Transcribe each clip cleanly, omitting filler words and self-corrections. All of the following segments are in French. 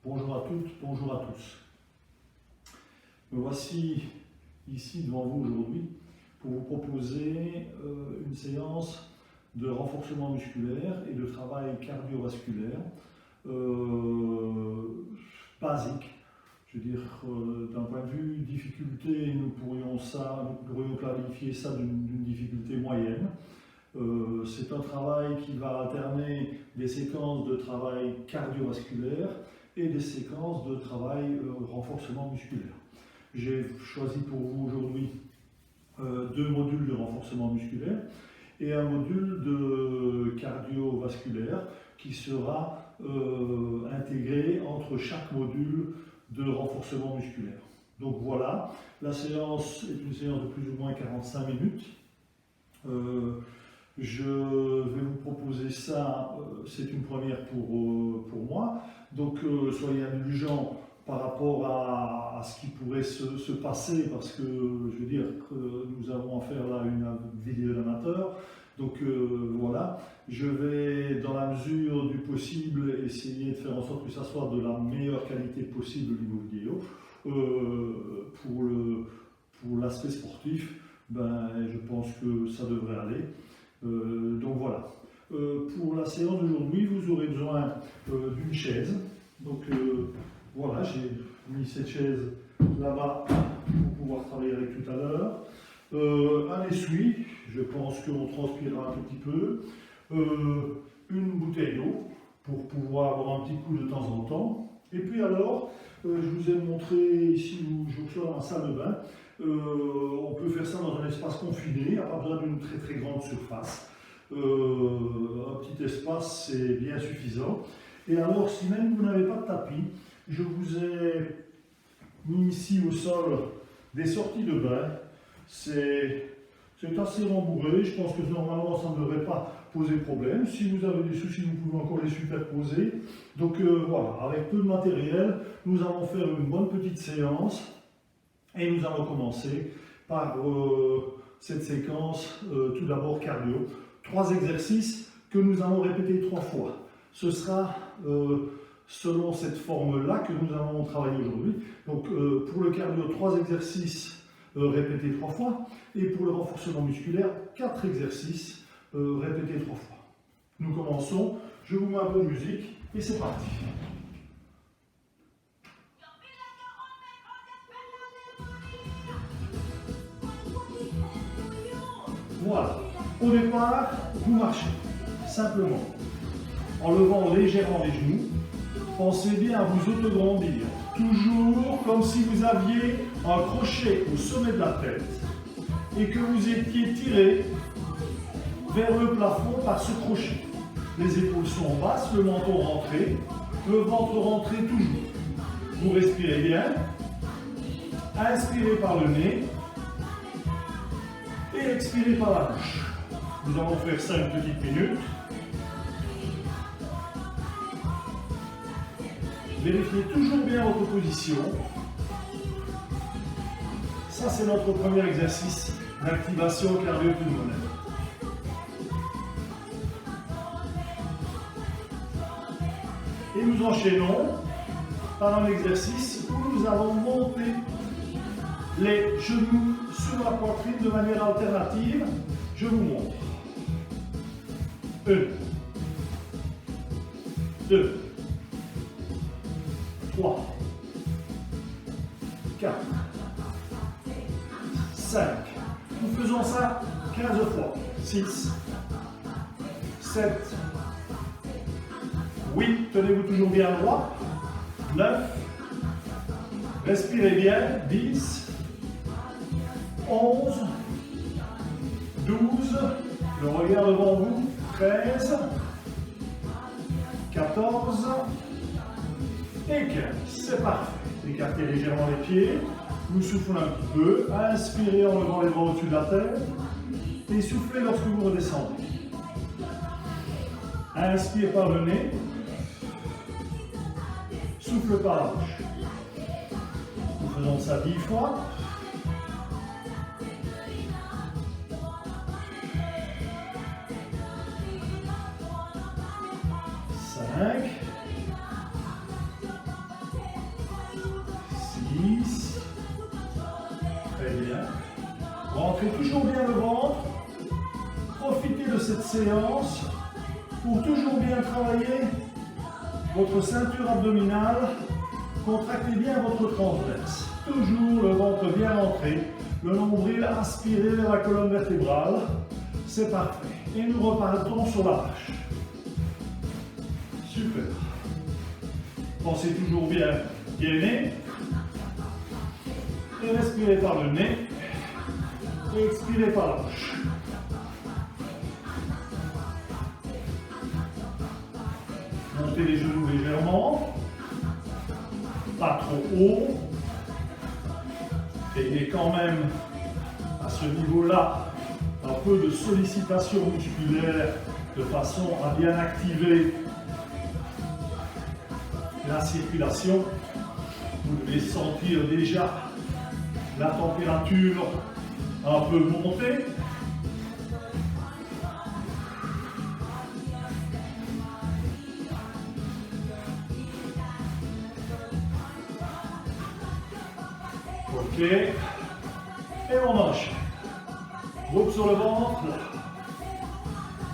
Bonjour à toutes, bonjour à tous. Me voici ici devant vous aujourd'hui pour vous proposer une séance de renforcement musculaire et de travail cardiovasculaire basique. Je veux dire, d'un point de vue difficulté, nous pourrions qualifier ça d'une difficulté moyenne. C'est un travail qui va alterner des séquences de travail cardiovasculaire et des séquences de travail renforcement musculaire. J'ai choisi pour vous aujourd'hui deux modules de renforcement musculaire et un module de cardiovasculaire qui sera intégré entre chaque module de renforcement musculaire. Donc voilà, la séance est une séance de plus ou moins 45 minutes. Je vais vous proposer ça, c'est une première pour moi, donc soyez indulgents par rapport à ce qui pourrait se passer, parce que je veux dire que nous avons affaire là à une vidéo d'amateur, donc voilà, je vais dans la mesure du possible essayer de faire en sorte que ça soit de la meilleure qualité possible au niveau vidéo. Pour l'aspect sportif, ben, je pense que ça devrait aller. Donc voilà. Pour la séance d'aujourd'hui, vous aurez besoin d'une chaise. Donc voilà, j'ai mis cette chaise là-bas pour pouvoir travailler avec tout à l'heure. Un essuie, je pense qu'on transpirera un tout petit peu. Une bouteille d'eau pour pouvoir avoir un petit coup de temps en temps. Et puis alors, je vous ai montré ici où je suis dans la salle de bain. On peut faire ça dans un espace confiné, il n'y a pas besoin d'une très grande surface. Un petit espace, c'est bien suffisant. Et alors, si même vous n'avez pas de tapis, je vous ai mis ici au sol des sorties de bain. C'est assez rembourré, je pense que normalement ça ne devrait pas poser problème. Si vous avez des soucis, vous pouvez encore les superposer. Donc voilà, avec peu de matériel, nous allons faire une bonne petite séance. Et nous allons commencer par cette séquence, tout d'abord cardio. 3 exercices que nous allons répéter 3 fois. Ce sera selon cette forme-là que nous allons travailler aujourd'hui. Donc pour le cardio, 3 exercices répétés 3 fois. Et pour le renforcement musculaire, 4 exercices répétés 3 fois. Nous commençons. Je vous mets un peu de musique et c'est parti. Voilà. Au départ, vous marchez, simplement, en levant légèrement les genoux. Pensez bien à vous autograndir, toujours comme si vous aviez un crochet au sommet de la tête et que vous étiez tiré vers le plafond par ce crochet. Les épaules sont basses, le menton rentré, le ventre rentré toujours. Vous respirez bien, inspirez par le nez, et expirez par la bouche. Nous allons faire ça une petite minute. Vérifiez toujours bien votre position. Ça, c'est notre premier exercice d'activation cardio-pulmonaire. Et nous enchaînons par un exercice où nous allons monter les genoux sur la poitrine de manière alternative. Je vous montre. 1, 2, 3, 4, 5. Nous faisons ça 15 fois. 6, 7, 8. Tenez-vous toujours bien droit. 9. Respirez bien. 10. 11, 12, le regard devant vous, 13, 14 et 15. C'est parfait. Écartez légèrement les pieds, vous soufflez un petit peu, inspirez en levant les bras au-dessus de la tête et soufflez lorsque vous redescendez. Inspire par le nez, souffle par la bouche. Nous faisons ça 10 fois. 5, Rentrez toujours bien le ventre. Profitez de cette séance pour toujours bien travailler votre ceinture abdominale. Contractez bien votre transverse. Toujours le ventre bien rentré. Le nombril aspiré vers la colonne vertébrale. C'est parfait. Et nous repartons sur la marche. Super. Pensez toujours bien gainer. Et respirez par le nez. Et expirez par la bouche. Montez les genoux légèrement. Pas trop haut. Et quand même, à ce niveau-là, un peu de sollicitation musculaire de façon à bien activer la circulation. Vous devez sentir déjà la température un peu monter. Ok. Et on enchaîne. Groupe sur le ventre.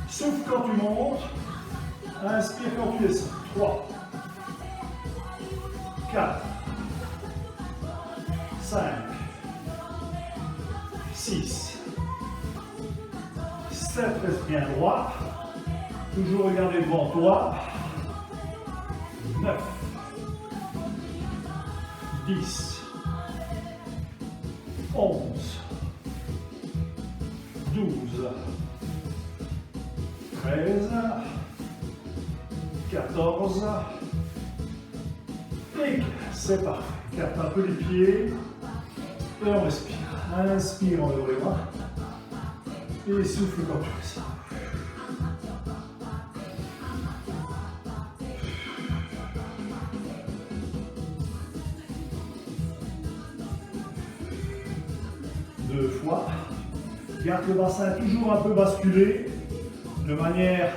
Souffle quand tu montes. Inspire quand tu descends. 3, 4, 5, 6, 7, reste bien droit. Toujours regarder devant toi. 9, 10, 11, 12, 13, 14, et c'est parfait. Carte un peu les pieds et on respire. Inspire, on lève les bras et souffle quand tu descends. Deux fois. Garde le bassin toujours un peu basculé, de manière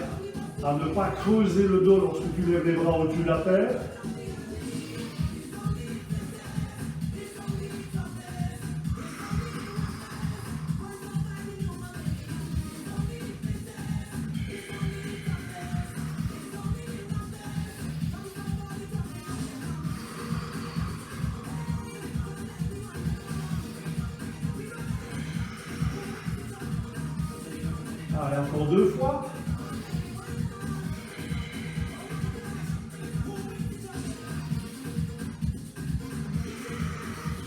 à ne pas creuser le dos lorsque tu lèves les bras au-dessus de la tête. Allez, encore deux fois.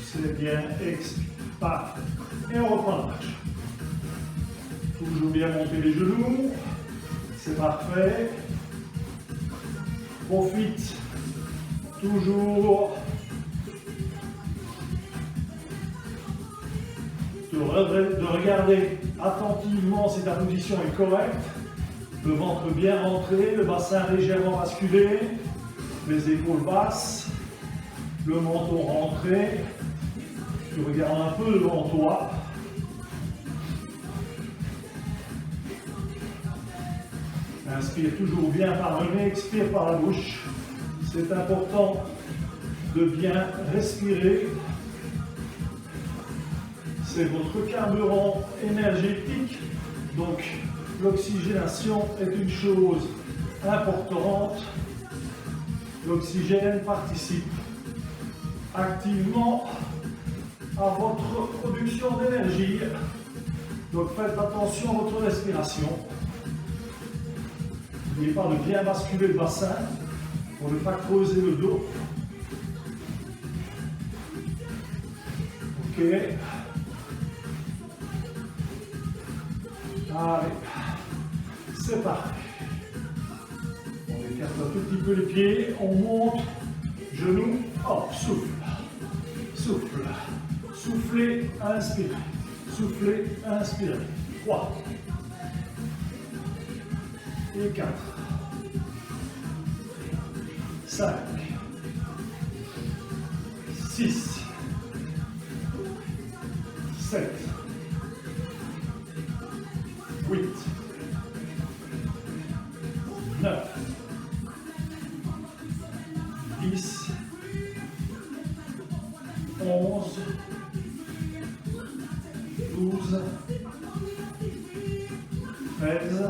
C'est bien, expire. Parfait. Et on reprend la marche. Toujours bien monter les genoux. C'est parfait. Profite toujours de regarder attentivement si ta position est correcte. Le ventre bien rentré, le bassin légèrement basculé, les épaules basses, le menton rentré. Tu regardes un peu devant toi. Inspire toujours bien par le nez, expire par la bouche. C'est important de bien respirer. C'est votre carburant énergétique. Donc l'oxygénation est une chose importante. L'oxygène participe activement à votre production d'énergie. Donc faites attention à votre respiration. N'oubliez pas de bien basculer le bassin pour ne pas creuser le dos. Ok. Allez, c'est parti. On écarte un tout petit peu les pieds, on monte, genoux, hop, souffle, souffle, soufflez, inspirez, soufflez, inspirez. 3 et 4, 5, 6, 7, 8, 9, 10, 11, 12, 13,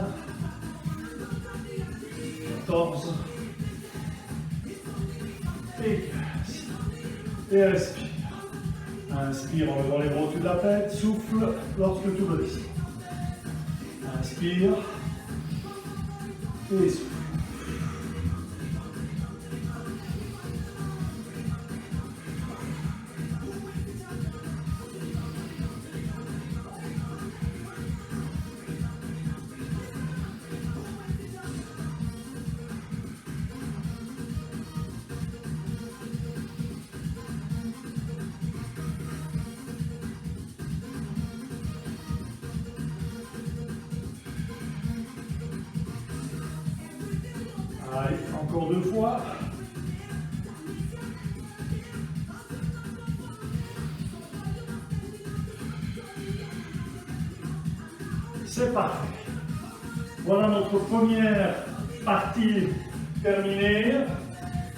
14 et 15. Et respire. Inspire en levant les bras au-dessus de la tête. Souffle lorsque tout redescend. Inspire et souffle. Allez, encore 2 fois. C'est parfait. Voilà notre première partie terminée.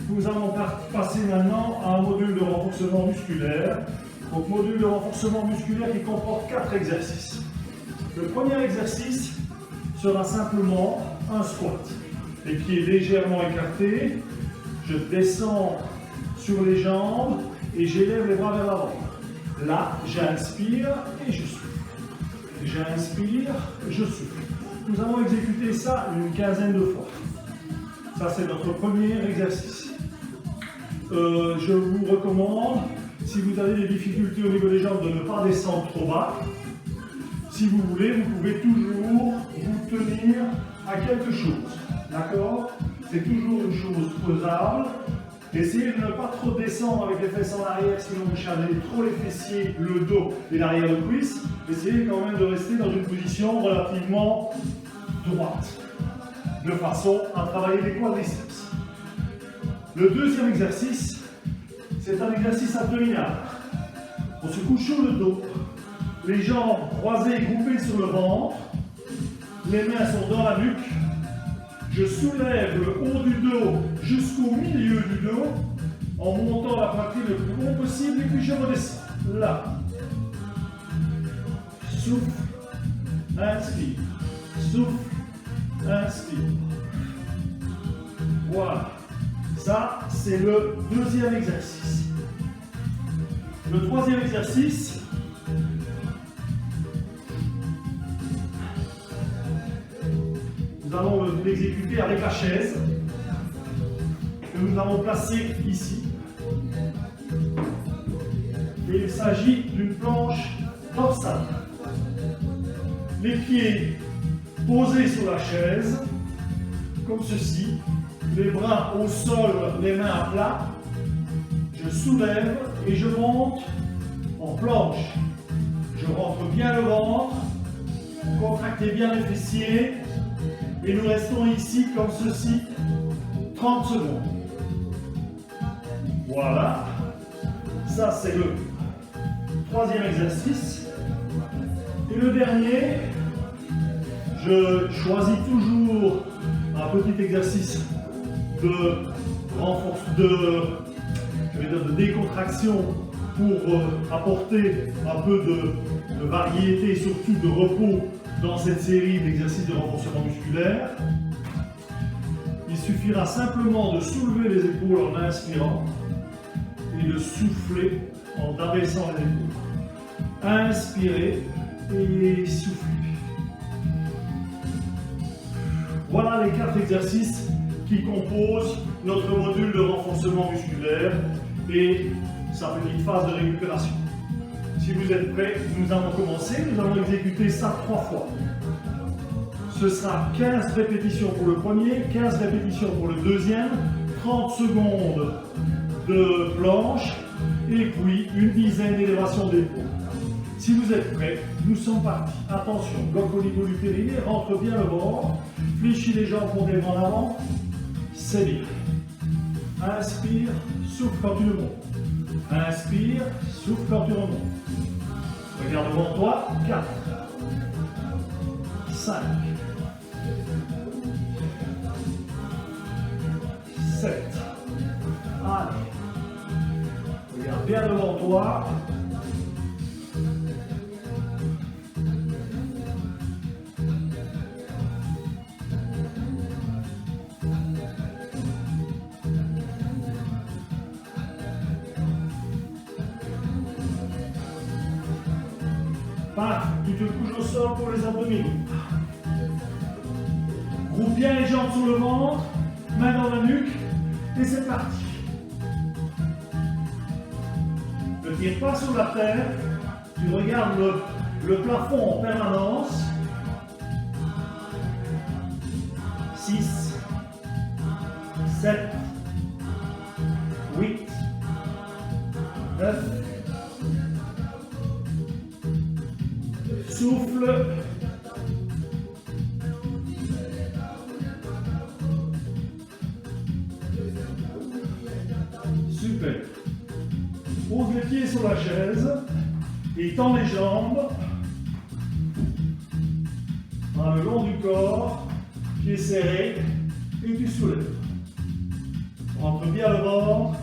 Nous allons passer maintenant à un module de renforcement musculaire. Donc, module de renforcement musculaire qui comporte 4 exercices. Le premier exercice sera simplement un squat. Les pieds légèrement écartés, je descends sur les jambes et j'élève les bras vers l'avant. Là, j'inspire et je souffle. J'inspire, je souffle. Nous allons exécuter ça une quinzaine de fois. Ça, c'est notre premier exercice. Je vous recommande, si vous avez des difficultés au niveau des jambes, de ne pas descendre trop bas. Si vous voulez, vous pouvez toujours vous tenir à quelque chose. D'accord? C'est toujours une chose faisable. Essayez de ne pas trop descendre avec les fesses en arrière, sinon vous chargez trop les fessiers, le dos et l'arrière de cuisse. Essayez quand même de rester dans une position relativement droite, de façon à travailler les quadriceps. Le deuxième exercice, c'est un exercice abdominal. On se couche sur le dos, les jambes croisées et groupées sur le ventre, les mains sont dans la nuque. Je soulève le haut du dos jusqu'au milieu du dos en montant la poitrine le plus haut possible et puis je redescends. Là. Souffle, inspire. Souffle, inspire. Voilà. Ça, c'est le deuxième exercice. Le troisième exercice, nous allons l'exécuter avec la chaise que nous allons placer ici. Et il s'agit d'une planche dorsale. Les pieds posés sur la chaise, comme ceci, les bras au sol, les mains à plat. Je soulève et je monte en planche. Je rentre bien le ventre, contractez bien les fessiers. Et nous restons ici comme ceci, 30 secondes. Voilà. Ça, c'est le troisième exercice. Et le dernier, je choisis toujours un petit exercice de décontraction pour apporter un peu de variété et surtout de repos dans cette série d'exercices de renforcement musculaire. Il suffira simplement de soulever les épaules en inspirant et de souffler en abaissant les épaules. Inspirez et soufflez. Voilà les 4 exercices qui composent notre module de renforcement musculaire et sa petite phase de récupération. Si vous êtes prêts, nous allons commencer. Nous allons exécuter ça 3 fois. Ce sera 15 répétitions pour le premier, 15 répétitions pour le deuxième, 30 secondes de planche et puis une dizaine d'élévations d'épaule. Si vous êtes prêts, nous sommes partis. Attention, bloc oligo-lutéliné, rentre bien le ventre, fléchis les jambes profondément en avant, c'est bien. Inspire, souffle quand tu le montes. Inspire, souffle quand tu remontes. Regarde devant toi, 4, 5, 7, allez, regarde bien devant toi, Parfait. Tu te couches au sol pour les abdominaux. Groupe bien les jambes sur le ventre, main dans la nuque, et c'est parti. Ne tire pas sur la terre, tu regardes le plafond en permanence. 6, 7, 8, 9, souffle. Super. Pose les pieds sur la chaise et tends les jambes le long du corps, pieds serrés et tu soulèves. Rentre bien le ventre.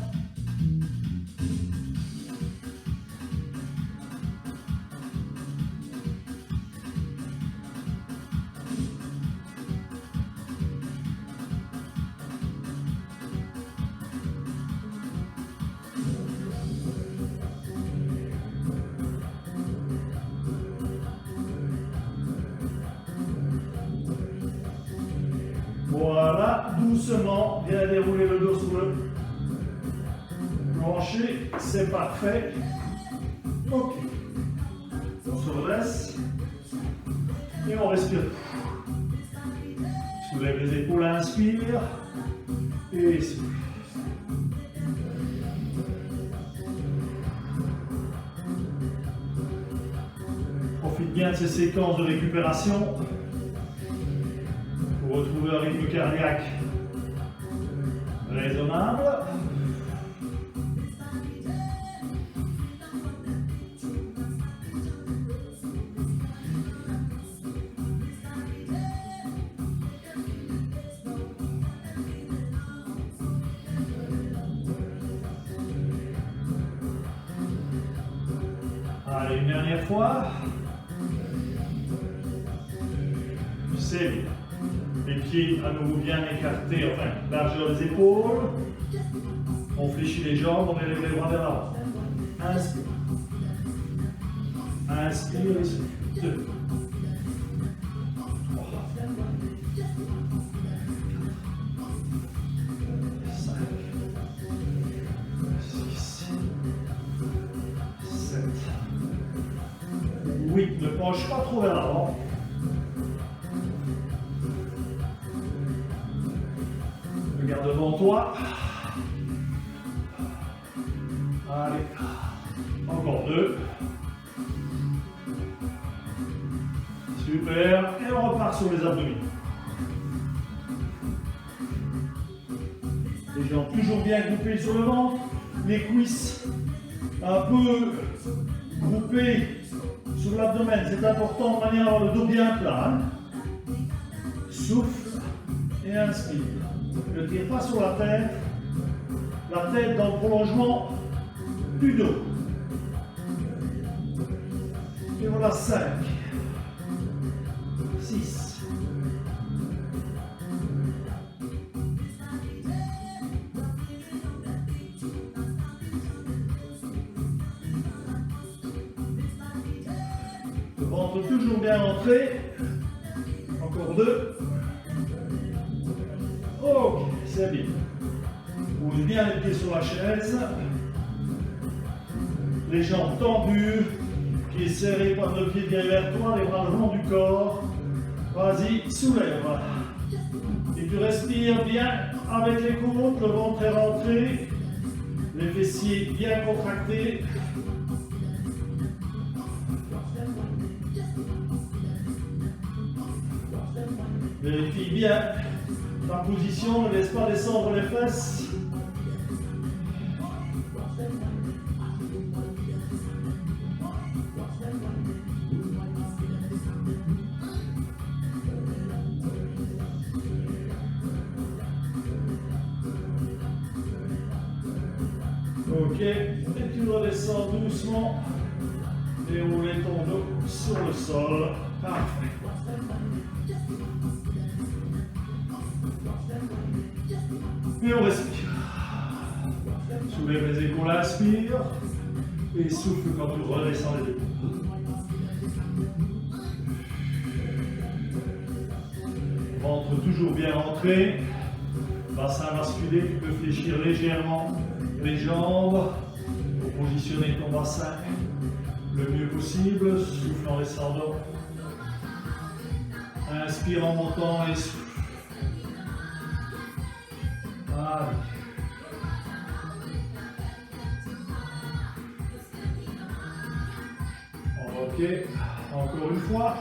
Voilà, doucement, bien dérouler le dos sur le plancher, c'est parfait. Ok, on se redresse et on respire. Soulève les épaules, inspire et souffle. Profite bien de ces séquences de récupération. Pour retrouver un rythme cardiaque raisonnable. Allez, une dernière fois. C'est bien. Les pieds à nouveau bien écartés, enfin, largeur des épaules. On fléchit les jambes, on élève les bras vers l'avant. Inspire. Inspire et souffle. 2. 3. 5. 6. 7. 8. Ne penche pas trop vers l'avant. Regarde devant toi. Allez. Encore 2. Super. Et on repart sur les abdominaux. Les jambes toujours bien groupées sur le ventre. Les cuisses un peu groupées sur l'abdomen. C'est important de manière à avoir le dos bien plat. Souffle et inspire. Ne tire pas sur la tête dans le prolongement du dos. Et voilà 5, 6, 7. Le ventre toujours bien rentré. Encore 2. Ok, c'est bien. Pose bien les pieds sur la chaise. Les jambes tendues. Pieds serrés par le pied bien vers toi, les bras le long du corps. Vas-y, soulève. Et tu respires bien avec les côtes, le ventre est rentré. Les fessiers bien contractés. Vérifie bien ta position, ne laisse pas descendre les fesses. Ok, et tu redescends doucement, dérouler ton dos sur le sol. Parfait. Et on respire. Soulève les épaules, inspire. Et souffle quand tu redescends les épaules. toujours bien rentrer. Bassin masculé, tu peux fléchir légèrement les jambes pour positionner ton bassin le mieux possible. Souffle en descendant. Inspire en montant et souffle. Allez. Ok, encore une fois.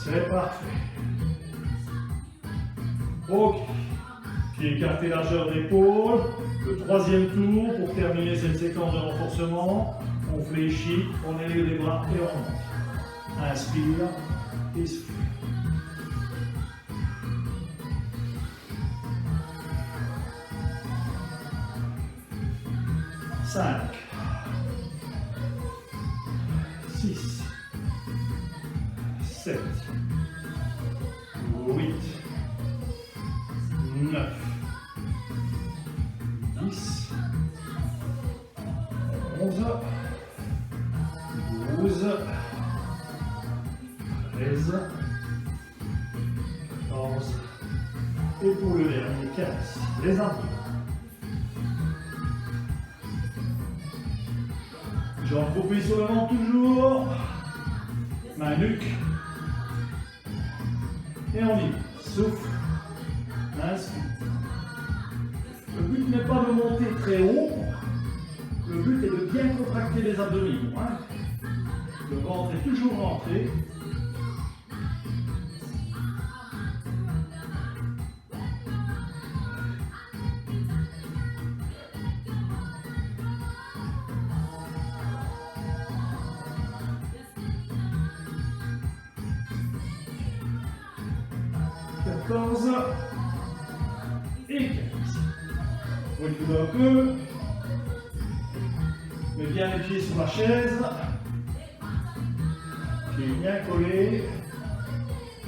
C'est parfait. Ok. Pied écarté, largeur d'épaule. Le troisième tour pour terminer cette séquence de renforcement. On fléchit, on élève les bras et on monte. Inspire et souffle. Cinq. 6, 7, 8, 9, 10, 11, 12, 13, 14, et pour le dernier 15, les abdos. Jambes groupées sur le ventre toujours. Main nuque. Et on y souffle. Inspire. Le but n'est pas de monter très haut. Le but est de bien contracter les abdominaux. Hein. Le ventre est toujours rentré. Et 15. Recule un peu. Mets bien les pieds sur la chaise. Pieds bien collés.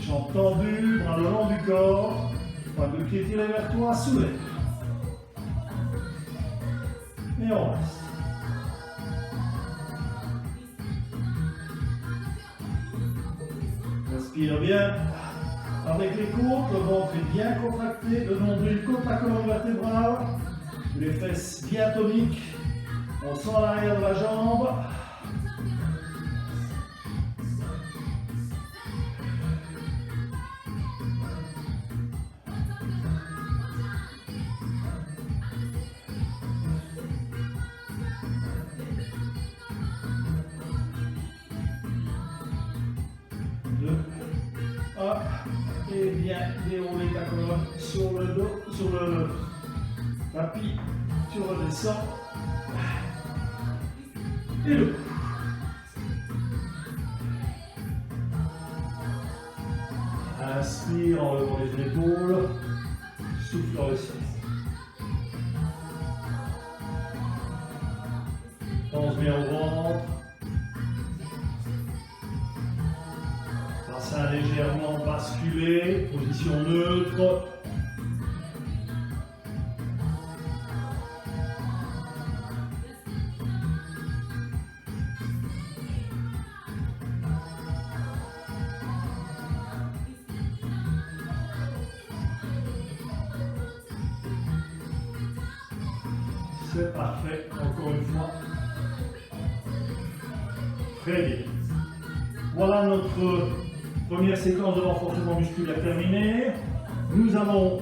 Jambes tendues, bras le long du corps. Pas de pied tiré vers toi, soulève. Et on reste. Respire bien. Avec les côtes, le ventre est bien contracté, le nombril contre la colonne vertébrale, les fesses bien toniques, on sent l'arrière de la jambe. Et bien dérouler ta colonne sur le dos, sur le tapis, tu redescends. Et le inspire en levant les épaules, souffle en laissant. Pense bien au ventre. Bassin légèrement basculé, position neutre. C'est parfait, encore une fois. Très bien. Voilà notre première séquence de renforcement musculaire terminée. Nous allons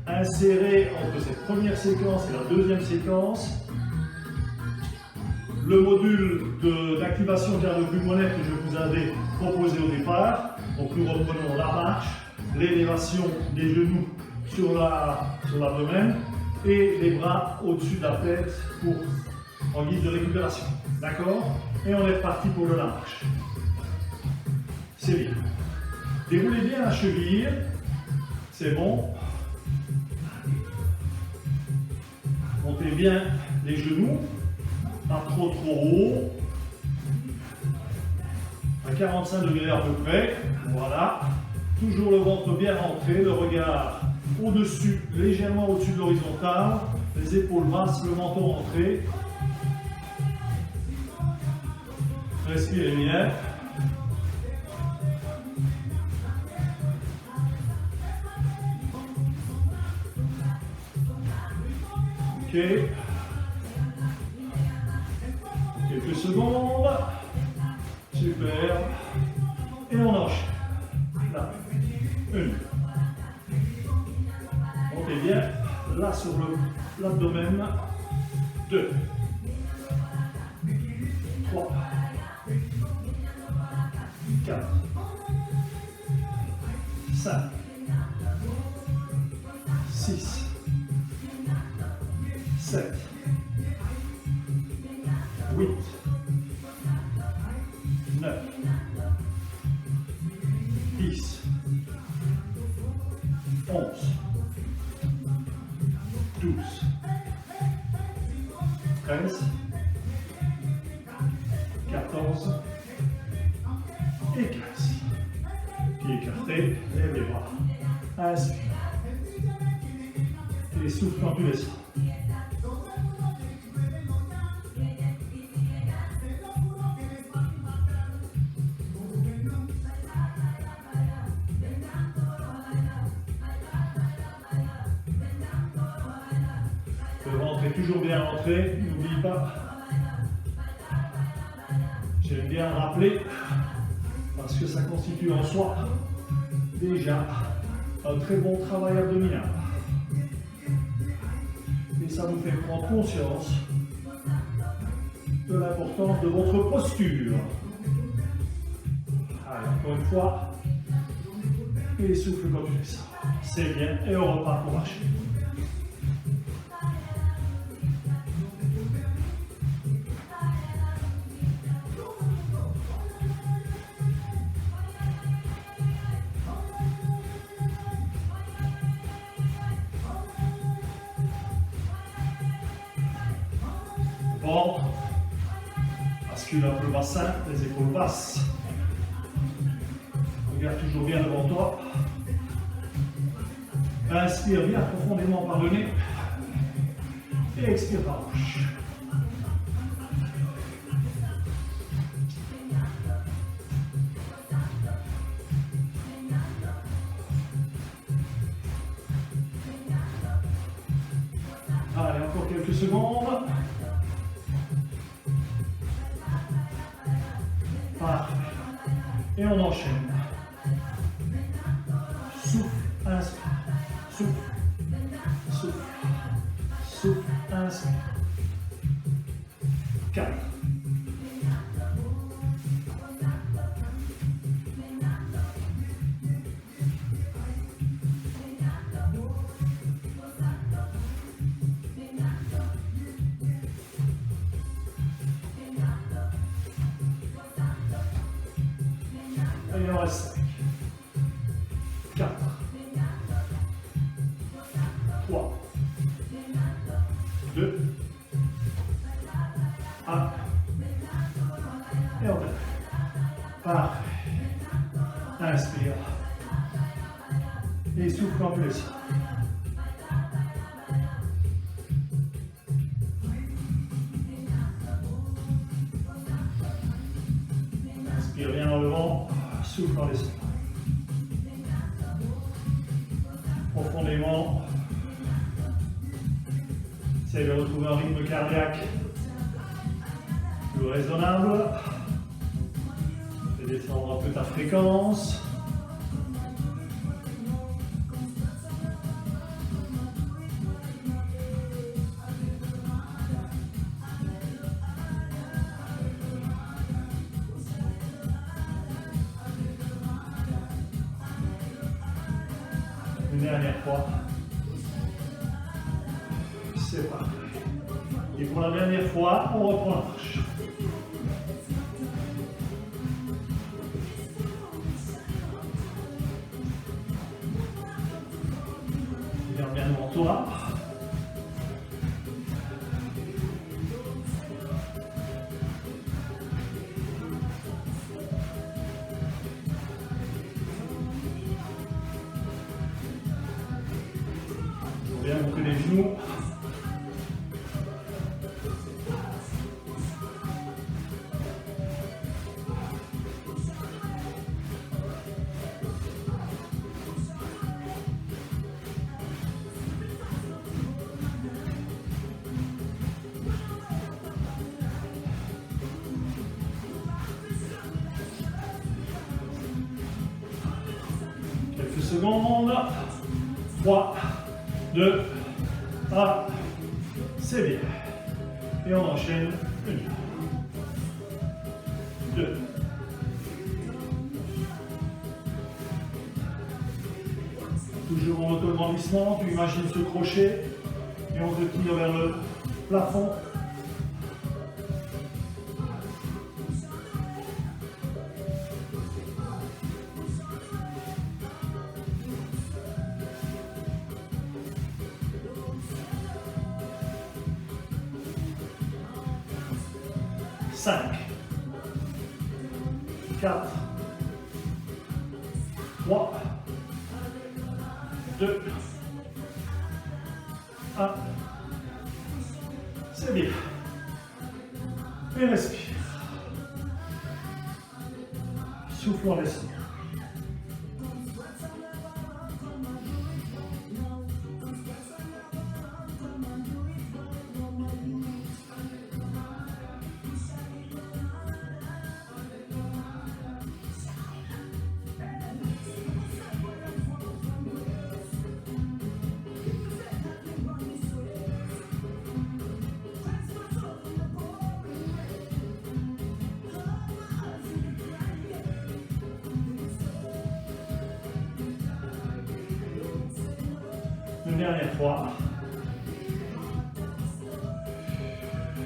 insérer entre cette première séquence et la deuxième séquence le module d'activation cardio-pulmonaire que je vous avais proposé au départ. Donc nous reprenons la marche, l'élévation des genoux sur l'abdomen et les bras au-dessus de la tête en guise de récupération. D'accord? Et on est parti pour la marche. C'est bien. Déroulez bien la cheville. C'est bon. Montez bien les genoux. Pas trop haut. À 45 degrés à peu près. Voilà. Toujours le ventre bien rentré. Le regard au-dessus, légèrement au-dessus de l'horizontale. Les épaules basses, le menton rentré. Respirez bien. Ok. Quelques secondes. Super. Et on enchaîne. Là. Une. Montez bien. Là sur l'abdomen. 2. 3. 4. 5. 6. 7. 8. 9. 10. 11. 12. 13. 14. Et 15. Pieds écartés, lève les bras. Inspire. Et souffle dans tous les sens. Le ventre est toujours bien rentré, n'oublie pas. J'aime bien le rappeler parce que ça constitue en soi déjà un très bon travail abdominal. Et ça vous fait prendre conscience de l'importance de votre posture. Allez, encore une fois. Et souffle comme tu fais ça. C'est bien. Et on repart pour marcher. Bon, bascule un peu le bassin, les épaules basses. Regarde toujours bien devant toi. Inspire bien profondément par le nez. Et expire par la bouche. Allez, encore quelques secondes. Parfait. Et on enchaîne. Souffle, inspire. Souffle, souffle, souffle, inspire. 4. 5, 4, 3, 2, 1. Et on termine. Parfait. Inspire. Et souffle en plus. Inspire bien dans le vent. Souffle en laissant. Profondément. Essayez de retrouver un rythme cardiaque plus raisonnable. Fais descendre un peu ta fréquence. Une dernière fois. C'est parti. Et pour la dernière fois, on reprend la marche. Regarde bien devant toi. Bien monter les genoux. secondes. 3, 2, 1. C'est bien. Et on enchaîne. 1, 2. Toujours en auto-grandissement, tu imagines ce crochet et on te tire vers le plafond. Cinq, 4, 3, 2, 1. C'est bien. Et respire. Souffle en respire. Une dernière fois.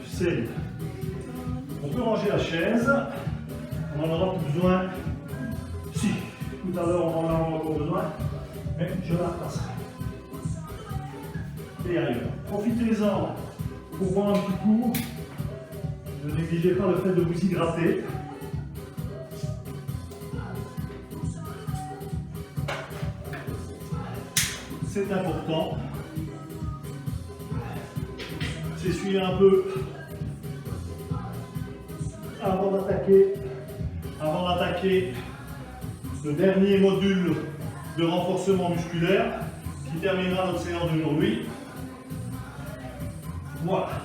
C'est bien. On peut ranger la chaise. On n'en aura plus besoin. Si, tout à l'heure on en aura encore besoin. Mais je la repasserai. Et ailleurs. Profitez-en pour boire un petit coup. Ne négligez pas le fait de vous hydrater. C'est important. S'essuyer un peu avant d'attaquer le dernier module de renforcement musculaire qui terminera notre séance d'aujourd'hui. Voilà.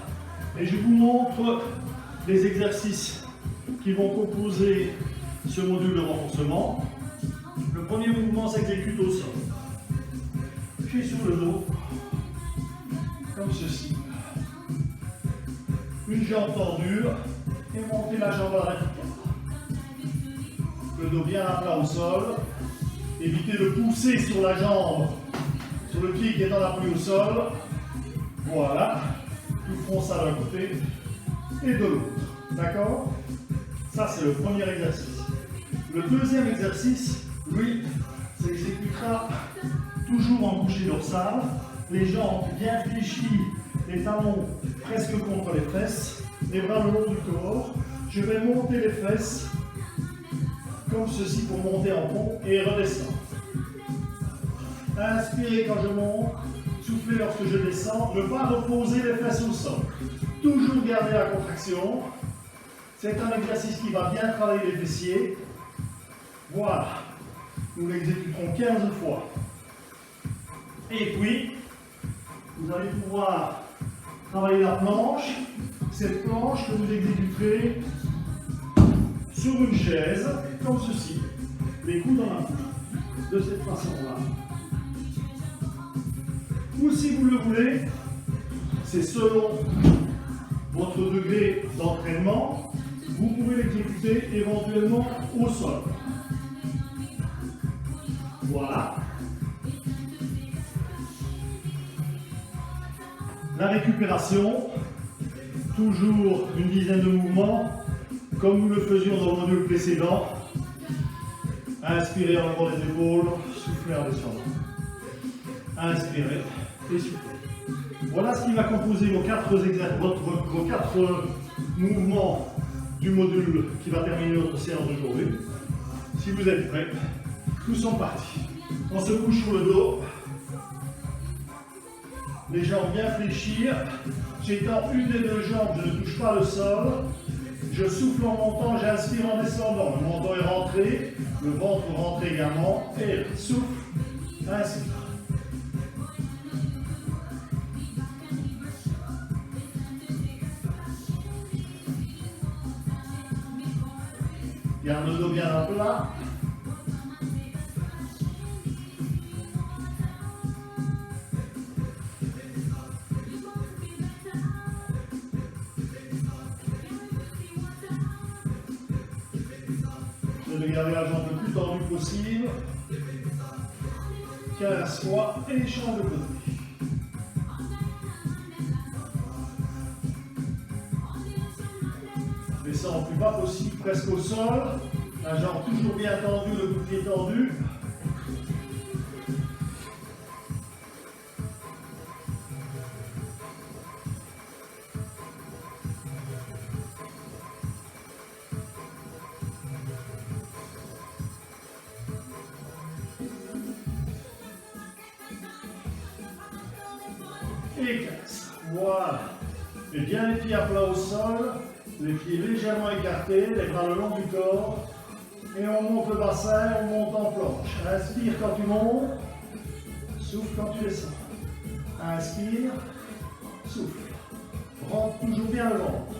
Et je vous montre les exercices qui vont composer ce module de renforcement. Le premier mouvement s'exécute au sol. Pied sur le dos, comme ceci. Une jambe tendue et monter la jambe à la verticale. Le dos bien à plat au sol. Évitez de pousser sur la jambe, sur le pied qui est en appui au sol. Voilà. Tout front ça d'un côté et de l'autre. D'accord? Ça, c'est le premier exercice. Le deuxième exercice, lui, s'exécutera toujours en couché dorsal, les jambes bien fléchies, les talons presque contre les fesses, les bras le long du corps. Je vais monter les fesses comme ceci pour monter en pont et redescendre. Inspirez quand je monte, soufflez lorsque je descends, ne pas reposer les fesses au sol. Toujours garder la contraction. C'est un exercice qui va bien travailler les fessiers. Voilà. Nous l'exécuterons 15 fois. Et puis, vous allez pouvoir travailler la planche. Cette planche que vous exécuterez sur une chaise, comme ceci. Les coudes dans la bouche. De cette façon-là. Ou si vous le voulez, c'est selon votre degré d'entraînement, vous pouvez l'exécuter éventuellement au sol. Voilà. La récupération, toujours une dizaine de mouvements, comme nous le faisions dans le module précédent. Inspirez en levant les épaules, soufflez en descendant. Inspirez et soufflez. Voilà ce qui va composer vos quatre mouvements du module qui va terminer notre séance d'aujourd'hui. Si vous êtes prêts, nous sommes partis. On se couche sur le dos. Les jambes bien fléchies. J'étends une des deux jambes, je ne touche pas le sol. Je souffle en montant, j'inspire en descendant. Le menton est rentré, le ventre rentre également. Et souffle, inspire. Garde le dos bien à plat. de garder la jambe le plus tendue possible. 15 fois et change de côté. Descends le plus bas possible, presque au sol. La jambe toujours bien tendue, le bout de pied tendu. Et 15. Voilà. Et bien les pieds à plat au sol, les pieds légèrement écartés, les bras le long du corps. Et on monte le bassin, on monte en planche. Inspire quand tu montes, souffle quand tu descends. Inspire, souffle. Rentre toujours bien le ventre.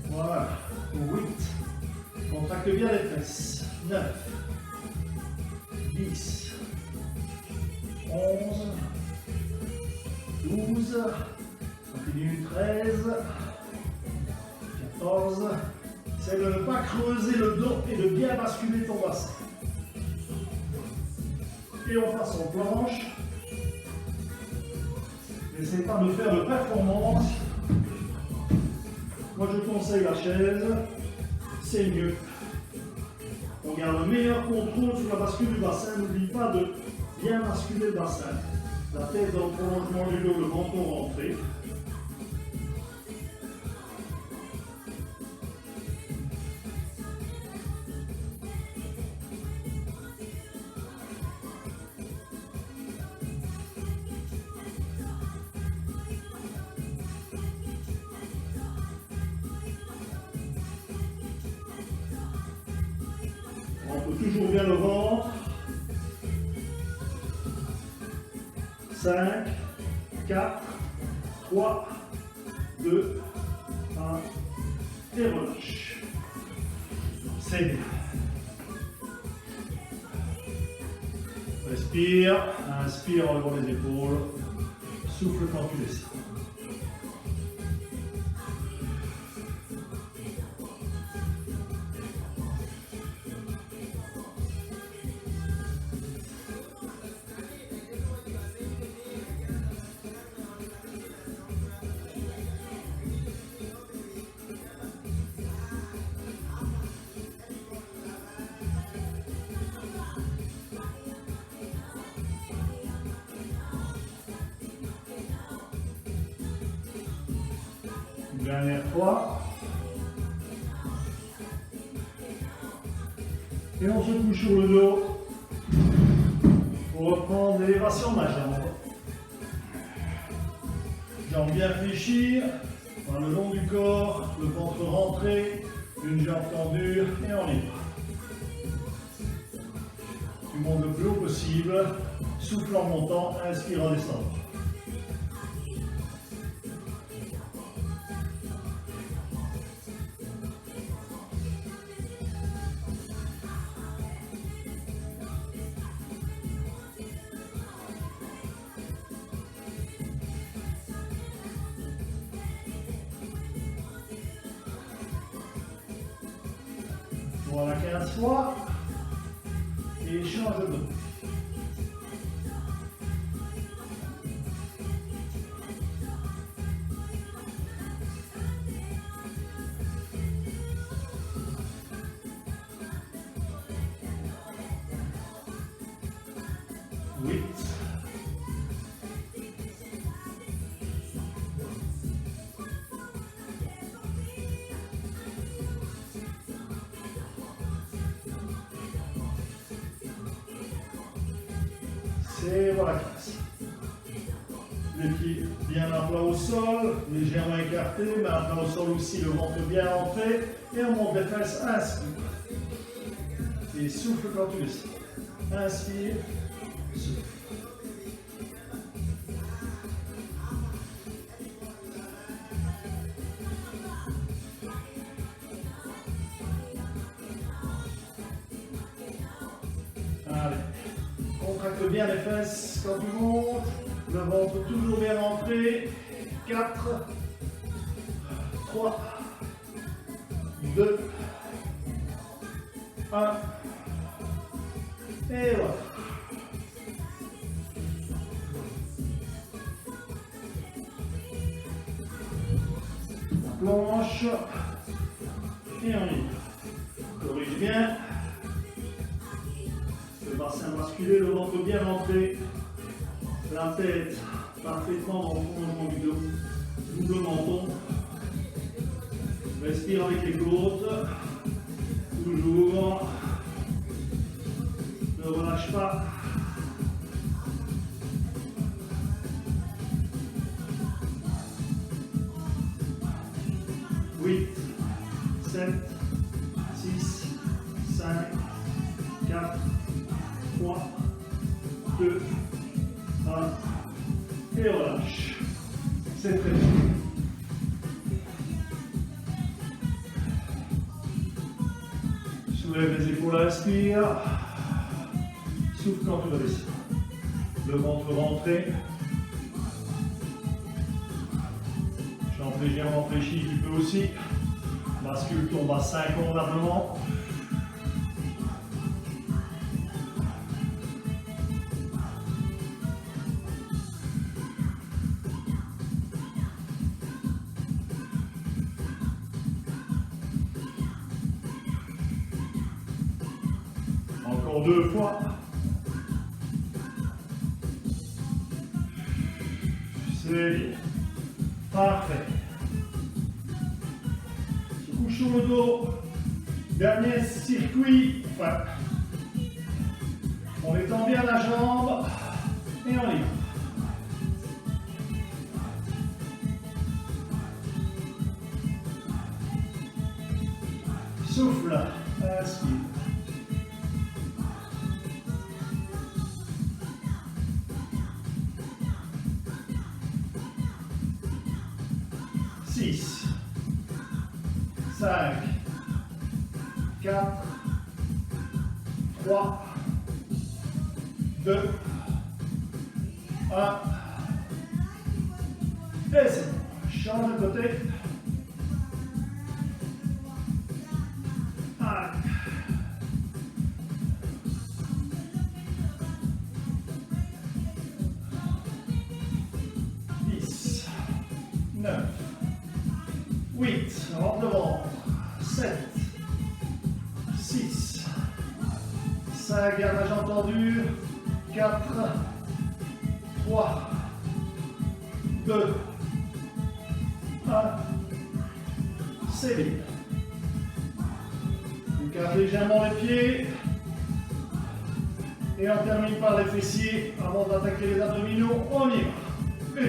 Voilà. 8. Contracte bien les fesses. 9. 10. 11. 12. Continue. 13. 14. C'est de ne pas creuser le dos et de bien basculer ton bassin. Et on passe en planche. N'essaie pas de faire de performance. Moi je conseille la chaise, c'est mieux. On garde le meilleur contrôle sur la bascule du bassin. N'oublie pas de bien basculer le bassin. La tête dans le prolongement du dos, le menton rentré. On peut toujours bien le ventre. 5, 4, 3, 2, 1 et relâche. C'est bien. Respire, inspire en levant les épaules, souffle quand tu descends. Dernière fois. Et on se couche sur le dos pour reprendre l'élévation de la jambe. Jambe bien fléchie, par le long du corps, le ventre rentré, une jambe tendue et on y va. Tu montes le plus haut possible, souffle en montant, inspire en descendant. Voilà 15 fois. Et change de dos. Et voilà 15. Les pieds bien à plat au sol, légèrement écartés, mais à plat au sol aussi, le ventre bien rentré. Et on monte les fesses, inspire. Et souffle quand tu descends. Inspire, souffle. Allez. Contracte bien les fesses quand tu montes, le ventre toujours bien rentré. 4, 3, 2, 1. Et voilà. La planche. Et on y va. Corrige bien. Le bassin musculaire, le ventre bien rentré. La tête parfaitement dans le prolongement du dos. Double menton. Respire avec les côtes. Toujours. Ne relâche pas. Huit, 7, 6, 5, 4, 3, 2, 1. Et relâche. C'est très bien. Soulève les épaules, inspire. Souffle quand tu vas descendre. Le ventre rentré. Jambe légèrement fléchie, tu peux aussi. Bascule ton bassin convenablement. Encore 2 fois. C'est bien. Parfait. Se couche sur le dos. Dernier circuit. Enfin, on étend bien la jambe. Et on y va. Souffle. Inspire. Six, 5, 4, 3, 2, 1. Et c'est bon. Change de côté. Allez. 10, 9, 8, rentre le ventre. 7, 6, 5, garde la jambe tendue. 4, 3, 2, 1. C'est bien. Écarte légèrement les pieds. Et on termine par les fessiers avant d'attaquer les abdominaux. On y va. 1,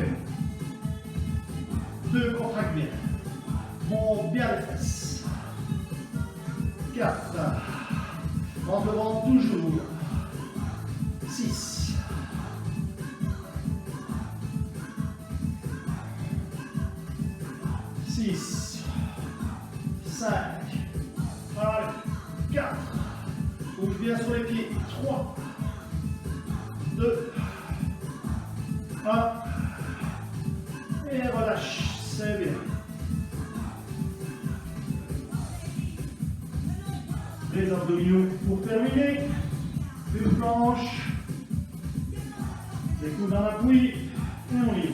2, contracte bien. Monte bien les fesses. 4. Rentre le ventre toujours. 6. 6. 5. Allez. 4. Bouge bien sur les pieds. 3. 2. 1. Et relâche. C'est bien. Les abdominaux pour terminer. Une planche. Les coudes dans l'appui. Et on y va.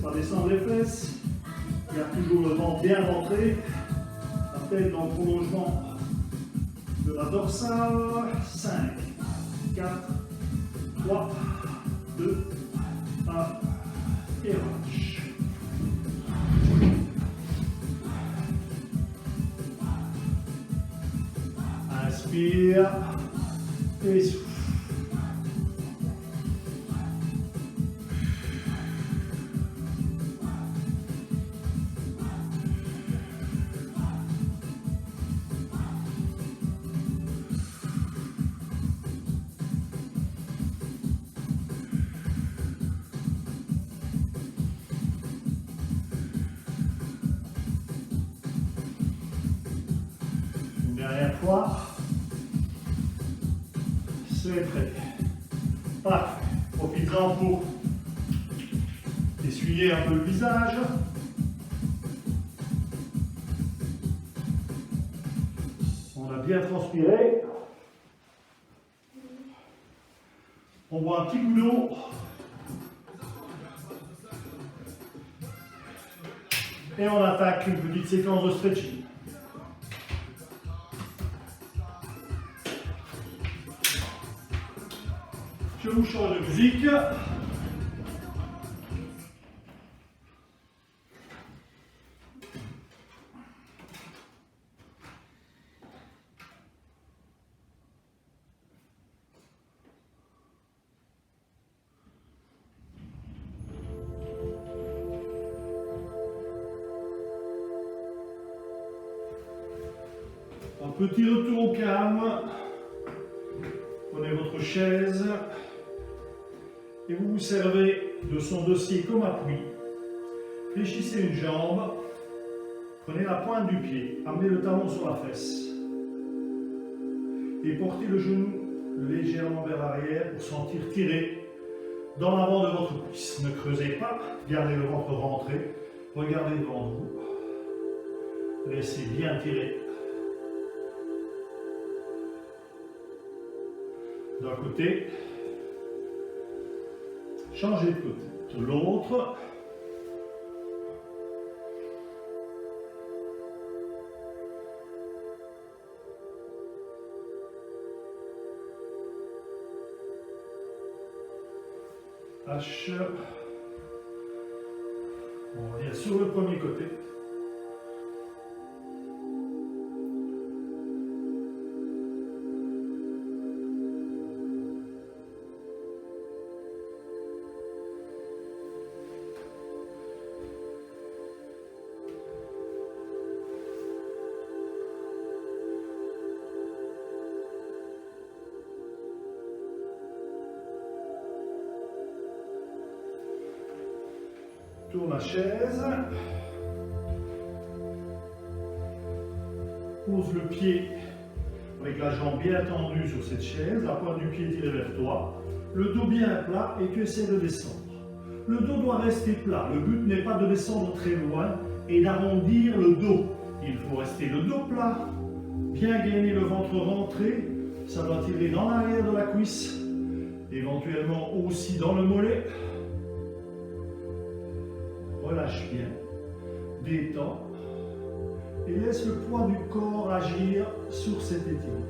Pas descendre les fesses, il y a toujours le ventre bien rentré, la tête dans le prolongement de la dorsale. 5, 4, 3, 2, 1, et relâche. Inspire et souffle. Dernière fois. C'est prêt. Parfait. Profitez-en pour essuyer un peu le visage. On a bien transpiré. On boit un petit coup d'eau. Et on attaque une petite séquence de stretching. Je vous change de musique. Un petit retour au calme. Prenez votre chaise et vous vous servez de son dossier comme appui. Fléchissez une jambe. Prenez la pointe du pied. Amenez le talon sur la fesse. Et portez le genou légèrement vers l'arrière pour sentir tirer dans l'avant de votre cuisse. Ne creusez pas. Gardez le ventre rentré. Regardez devant vous. Laissez bien tirer. D'un côté, changez de côté. De l'autre, H. On revient sur le premier côté. Tourne la chaise. Pose le pied avec la jambe bien tendue sur cette chaise, la pointe du pied tirée vers toi, le dos bien plat et tu essaies de descendre. Le dos doit rester plat. Le but n'est pas de descendre très loin et d'arrondir le dos. Il faut rester le dos plat, bien gainer le ventre rentré. Ça doit tirer dans l'arrière de la cuisse, éventuellement aussi dans le mollet. Relâche bien, détends et laisse le poids du corps agir sur cet étirement.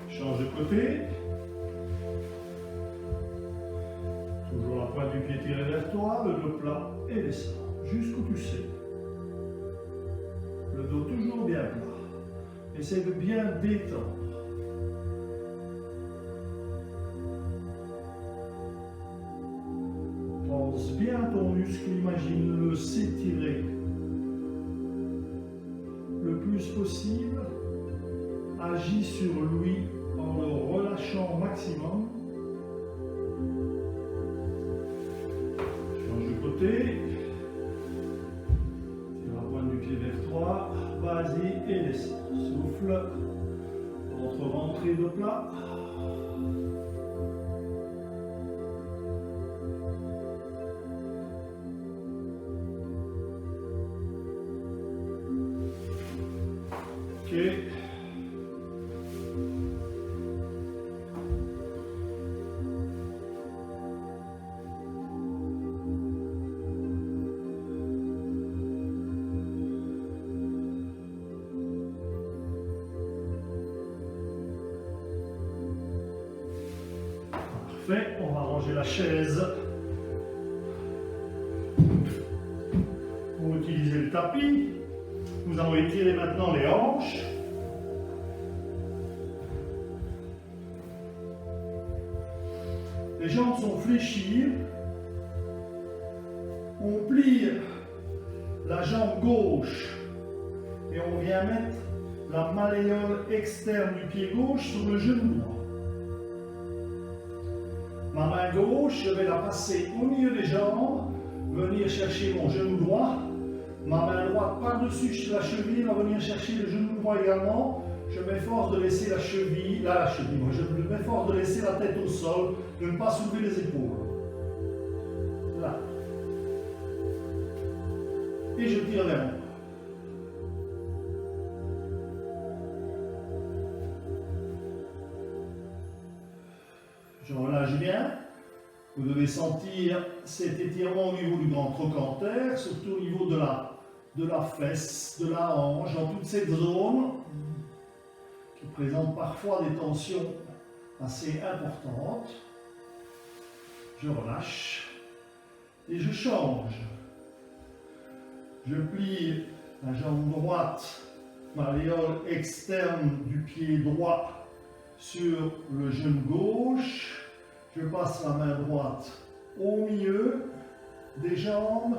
Change de côté. Toujours la pointe du pied tirée vers toi, le dos plat et descend jusqu'où tu sais. Le dos toujours bien plat. Essaye de bien détendre. Pense bien ton muscle, imagine-le s'étirer le plus possible. Agis sur lui en le relâchant au maximum. Change de côté. Tire la pointe du pied vers toi. Vas-y et descends. Souffle. Ventre rentré de plat. Ok. Parfait, on va ranger la chaise pour utiliser le tapis. Nous allons étirer maintenant les hanches. Les jambes sont fléchies. On plie la jambe gauche et on vient mettre la malléole externe du pied gauche sur le genou droit. Ma main gauche, je vais la passer au milieu des jambes, venir chercher mon genou droit. Ma main droite par-dessus la cheville va venir chercher le genou droit également. Je m'efforce de laisser la cheville, je m'efforce de laisser la tête au sol, de ne pas soulever les épaules. Là. Et je tire vers moi. Je relâche bien. Vous devez sentir cet étirement au niveau du grand trochanter, surtout au niveau de la fesse, de la hanche, dans toute cette zone qui présente parfois des tensions assez importantes. Je relâche et je change. Je plie la jambe droite, malléole externe du pied droit sur le genou gauche. Je passe la main droite au milieu des jambes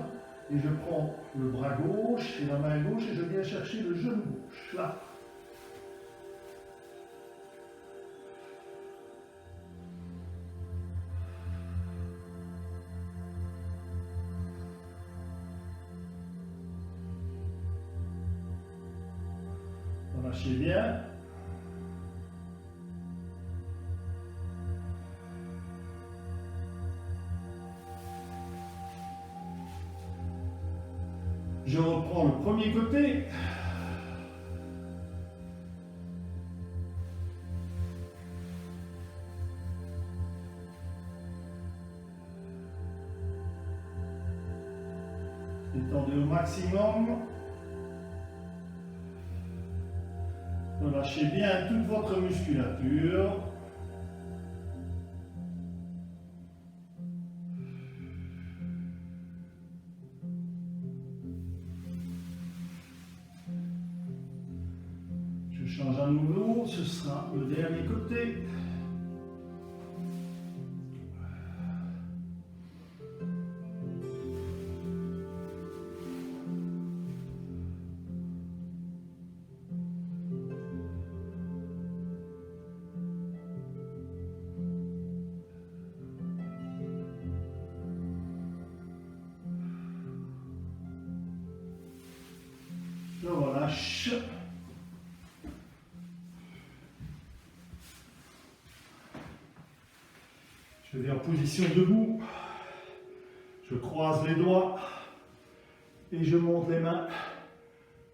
et je prends le bras gauche et la main gauche et je viens chercher le genou gauche. Là. Relâchez bien. Je reprends le premier côté. Étendez au maximum. Relâchez bien toute votre musculature. Je change à nouveau, ce sera le dernier côté. Je relâche. Je vais en position debout. Je croise les doigts et je monte les mains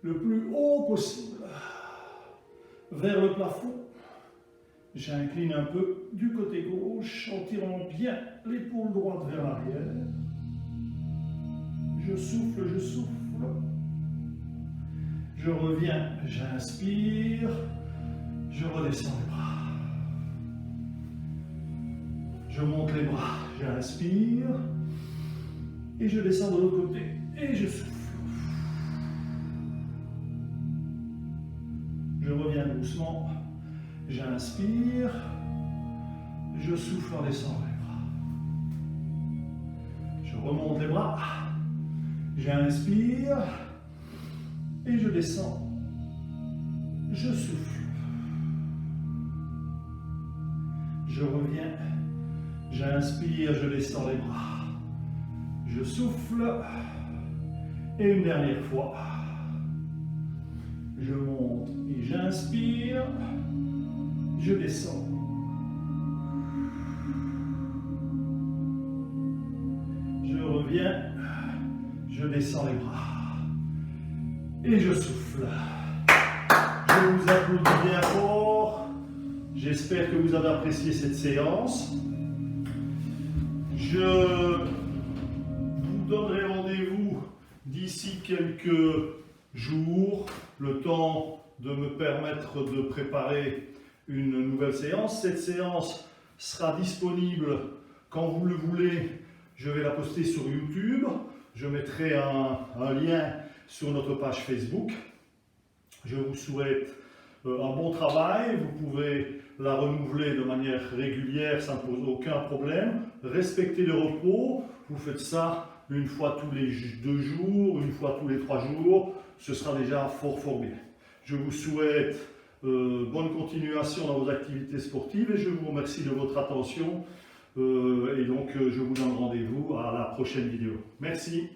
le plus haut possible vers le plafond. J'incline un peu du côté gauche en tirant bien l'épaule droite vers l'arrière. Je souffle, je souffle. Je reviens, j'inspire, je redescends les bras. Je monte les bras, j'inspire et je descends de l'autre côté et je souffle. Je reviens doucement, j'inspire, je souffle en descendant les bras. Je remonte les bras, j'inspire et je descends, je souffle. Je reviens, j'inspire, je descends les bras, je souffle et une dernière fois. Je monte et j'inspire, je descends. Je reviens, je descends les bras et je souffle. Je vous applaudis bien fort. J'espère que vous avez apprécié cette séance. Je vous donnerai rendez-vous d'ici quelques jours, le temps de me permettre de préparer une nouvelle séance. Cette séance sera disponible quand vous le voulez. Je vais la poster sur YouTube. Je mettrai un lien sur notre page Facebook. Je vous souhaite un bon travail. Vous pouvez la renouveler de manière régulière, ça ne pose aucun problème. Respectez le repos. Vous faites ça une fois tous les 2 jours, une fois tous les 3 jours. Ce sera déjà fort bien. Je vous souhaite bonne continuation dans vos activités sportives et je vous remercie de votre attention. Et donc je vous donne rendez-vous à la prochaine vidéo. Merci.